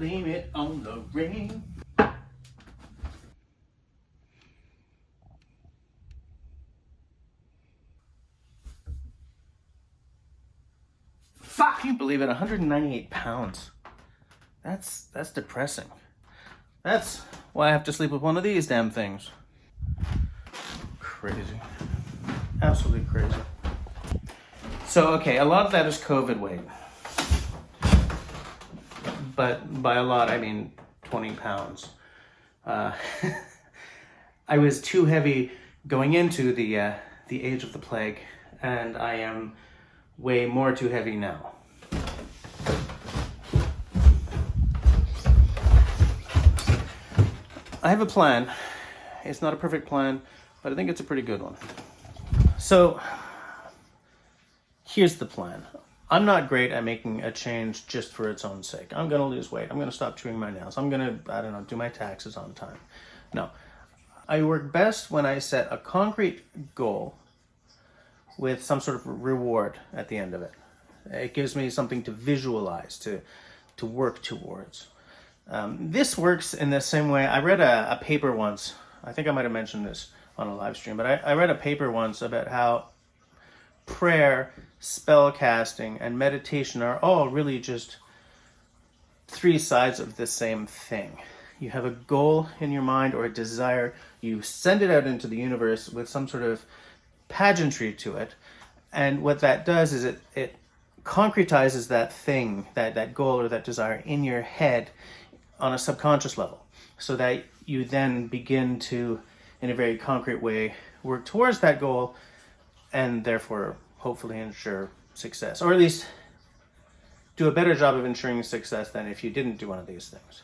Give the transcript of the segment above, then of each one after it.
blame it on the rain. Fuck, can you believe it? 198 pounds. That's depressing. That's why I have to sleep with one of these damn things. Crazy. Absolutely crazy. So, okay, a lot of that is COVID weight. But by a lot, I mean 20 pounds. I was too heavy going into the age of the plague, and I am way more too heavy now. I have a plan. It's not a perfect plan, but I think it's a pretty good one. So, here's the plan. I'm not great at making a change just for its own sake. I'm going to lose weight. I'm going to stop chewing my nails. I'm going to, I don't know, do my taxes on time. No. I work best when I set a concrete goal with some sort of reward at the end of it. It gives me something to visualize, to work towards. This works in the same way. I read a paper once. I think I might have mentioned this on a live stream, but I read a paper once about how prayer, spell casting, and meditation are all really just three sides of the same thing. You have a goal in your mind or a desire, you send it out into the universe with some sort of pageantry to it, and what that does is it concretizes that thing, that goal or that desire in your head on a subconscious level, so that you then begin to, in a very concrete way, work towards that goal and therefore hopefully ensure success, or at least do a better job of ensuring success than if you didn't do one of these things.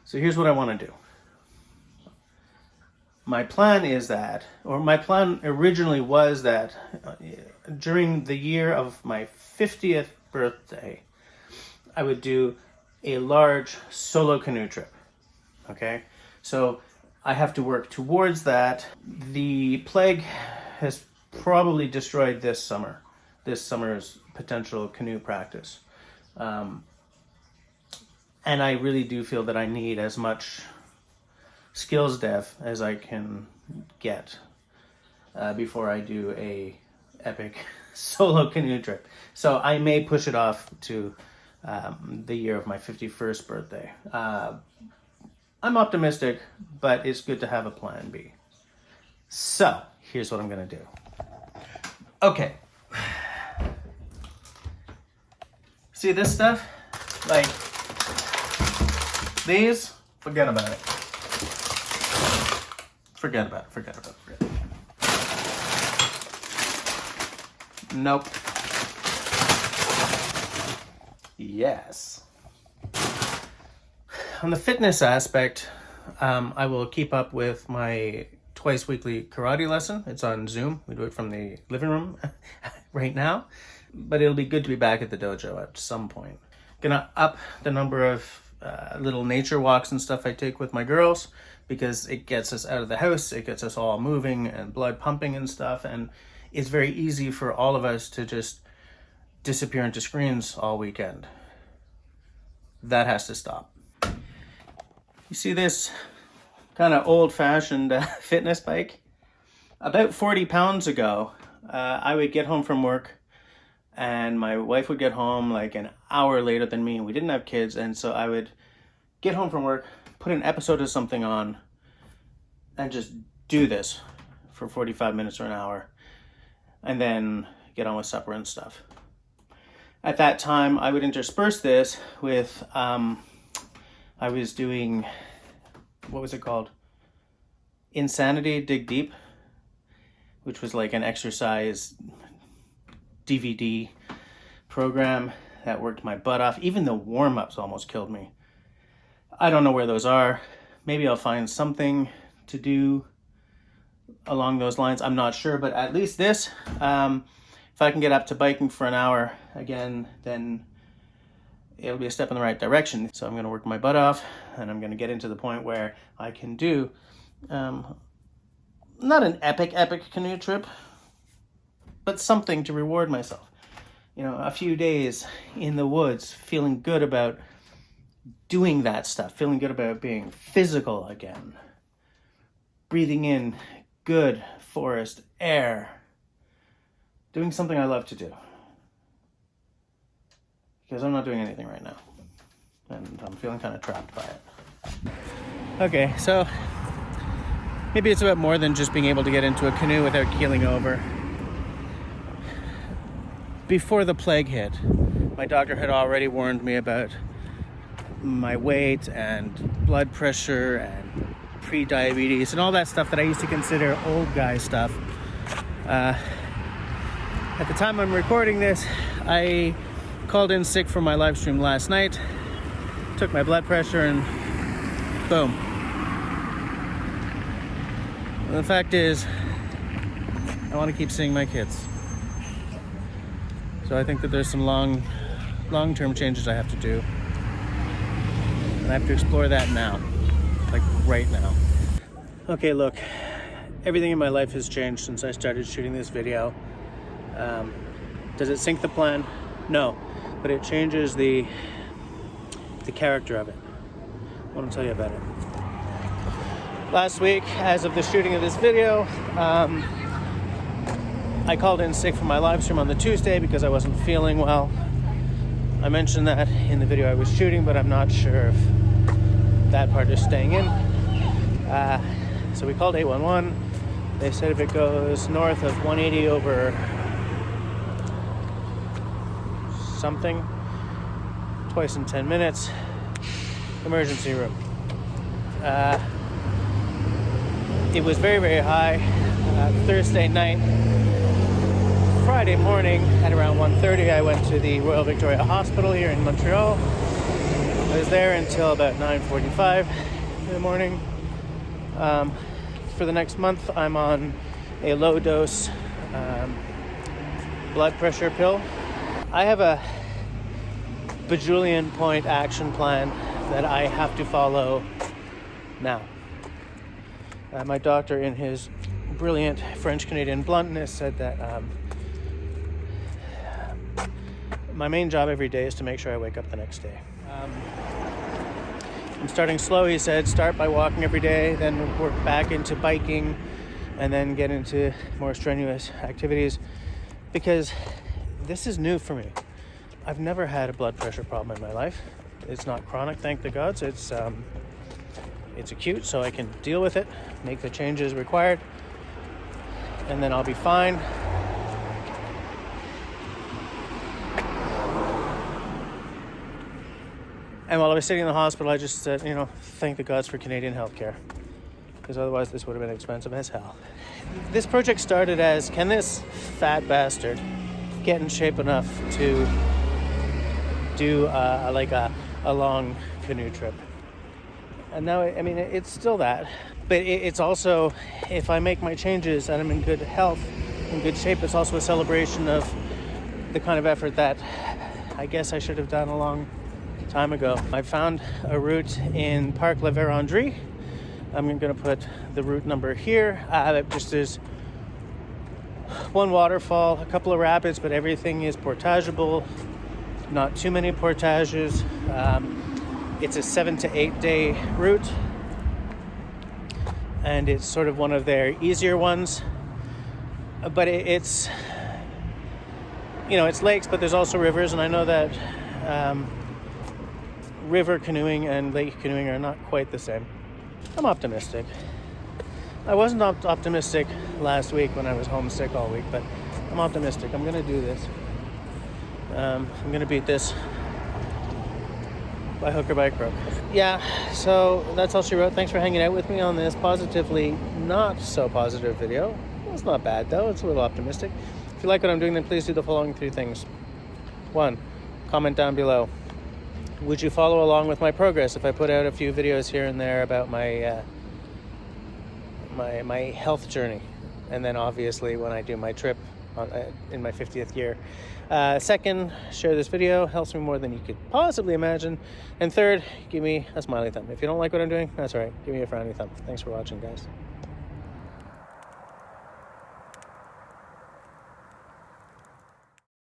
So here's what I want to do. My plan is that, or my plan originally was that during the year of my 50th birthday, I would do a large solo canoe trip. Okay? So I have to work towards that. The plague has probably destroyed this summer's potential canoe practice. And I really do feel that I need as much skills dev as I can get before I do a epic solo canoe trip. So I may push it off to the year of my 51st birthday. I'm optimistic, but it's good to have a plan B. So here's what I'm gonna do. Okay. See this stuff? Like these? Forget about it. Forget about it. Nope. Yes. On the fitness aspect, I will keep up with my twice weekly karate lesson. It's on Zoom. We do it from the living room right now, but it'll be good to be back at the dojo at some point. Gonna up the number of little nature walks and stuff I take with my girls, because it gets us out of the house, it gets us all moving and blood pumping and stuff, and it's very easy for all of us to just disappear into screens all weekend. That has to stop. You see this kind of old-fashioned fitness bike? About 40 pounds ago, I would get home from work and my wife would get home like an hour later than me, and we didn't have kids, and so I would get home from work, put an episode of something on, and just do this for 45 minutes or an hour, and then get on with supper and stuff. At that time, I would intersperse this with, I was doing, what was it called? Insanity Dig Deep, which was like an exercise DVD program that worked my butt off. Even the warm-ups almost killed me. I don't know where those are. Maybe I'll find something to do along those lines. I'm not sure, but at least this, if I can get up to biking for an hour again, then it'll be a step in the right direction. So I'm going to work my butt off, and I'm going to get into the point where I can do not an epic canoe trip, but something to reward myself. a few days in the woods, feeling good about doing that stuff, feeling good about being physical again, breathing in good forest air, doing something I love to do. Because I'm not doing anything right now, and I'm feeling kind of trapped by it. Okay, so maybe it's about more than just being able to get into a canoe without keeling over. Before the plague hit, my doctor had already warned me about my weight and blood pressure and pre-diabetes and all that stuff that I used to consider old guy stuff. At the time I'm recording this, I called in sick for my live stream last night, took my blood pressure, and boom. And the fact is, I want to keep seeing my kids. So I think that there's some long-term changes I have to do. And I have to explore that now, like right now. Okay, look, everything in my life has changed since I started shooting this video. Does it sink the plan? No, but it changes the character of it. I want to tell you about it. Last week, as of the shooting of this video, I called in sick for my live stream on the Tuesday because I wasn't feeling well. I mentioned that in the video I was shooting, but I'm not sure if that part is staying in. So we called 811. They said if it goes north of 180 over something, twice in 10 minutes, emergency room. It was very, very high. Thursday night, Friday morning at around 1:30, I went to the Royal Victoria Hospital here in Montreal. I was there until about 9:45 in the morning. For the next month, I'm on a low-dose blood pressure pill. I have a bajillion point action plan that I have to follow now. My doctor, in his brilliant French-Canadian bluntness, said that my main job every day is to make sure I wake up the next day. I'm starting slow, he said. Start by walking every day, then work back into biking, and then get into more strenuous activities, because this is new for me. I've never had a blood pressure problem in my life. It's not chronic, thank the gods. It's acute, so I can deal with it, make the changes required, and then I'll be fine. And while I was sitting in the hospital, I just said, thank the gods for Canadian healthcare, because otherwise this would have been expensive as hell. This project started as, can this fat bastard get in shape enough to do a long canoe trip? And now, it's still that, but it's also, if I make my changes and I'm in good health, in good shape, it's also a celebration of the kind of effort that I guess I should have done a long time ago. I found a route in Parc La Vérendrye. I'm going to put the route number here. There's one waterfall, a couple of rapids, but everything is portageable. Not too many portages. It's a 7 to 8 day route, and it's sort of one of their easier ones. But it's lakes, but there's also rivers, and I know that river canoeing and lake canoeing are not quite the same. I'm optimistic. I wasn't optimistic last week when I was homesick all week, but I'm optimistic. I'm going to do this. I'm going to beat this by hook or by crook. Yeah, so that's all she wrote. Thanks for hanging out with me on this positively not so positive video. Well, it's not bad though. It's a little optimistic. If you like what I'm doing, then please do the following 3 things. 1, comment down below. Would you follow along with my progress if I put out a few videos here and there about my my health journey, and then obviously when I do my trip in my 50th year? 2nd, share this video. Helps me more than you could possibly imagine. And 3rd, give me a smiley thumb. If you don't like what I'm doing, that's all right. Give me a frowny thumb. Thanks for watching, guys.